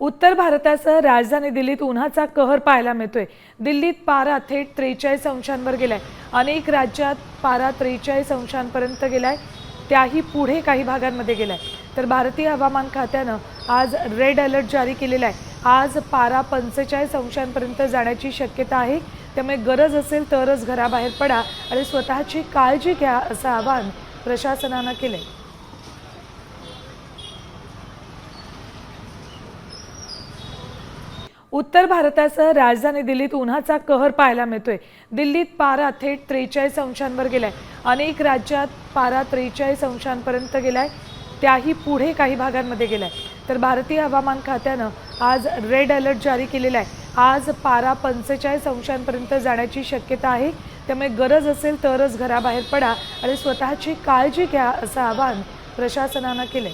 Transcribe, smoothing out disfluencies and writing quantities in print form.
उत्तर भारतासह राजधानी दिल्लीत उन्हाचा कहर पाहायला मिळतोय। दिल्लीत पारा थेट 43 अंशांवर गेलाय। अनेक राज्यात पारा 43 अंशांपर्यंत गेलाय, त्याही पुढे काही भागांमध्ये गेलाय। तर भारतीय हवामान खात्यानं आज रेड अलर्ट जारी केलेला आहे। आज पारा 45 अंशांपर्यंत जाण्याची शक्यता आहे, त्यामुळे गरज असेल तरच घराबाहेर पडा आणि स्वतःची काळजी घ्या असं आवाहन प्रशासनानं केलंय। उत्तर भारतासह राजधानी दिल्लीत उन्हाचा कहर पाहायला मिळतोय। दिल्लीत पारा थेट 43 अंशांवर गेलाय। अनेक राज्यात पारा 43 अंशांपर्यंत गेलाय, त्याही पुढे काही भागांमध्ये गेलाय। तर भारतीय हवामान खात्यानं आज रेड अलर्ट जारी केलेला आहे। आज पारा 45 अंशांपर्यंत जाण्याची शक्यता आहे, त्यामुळे गरज असेल तरच घराबाहेर पडा आणि स्वतःची काळजी घ्या असं आवाहन प्रशासनानं केलंय।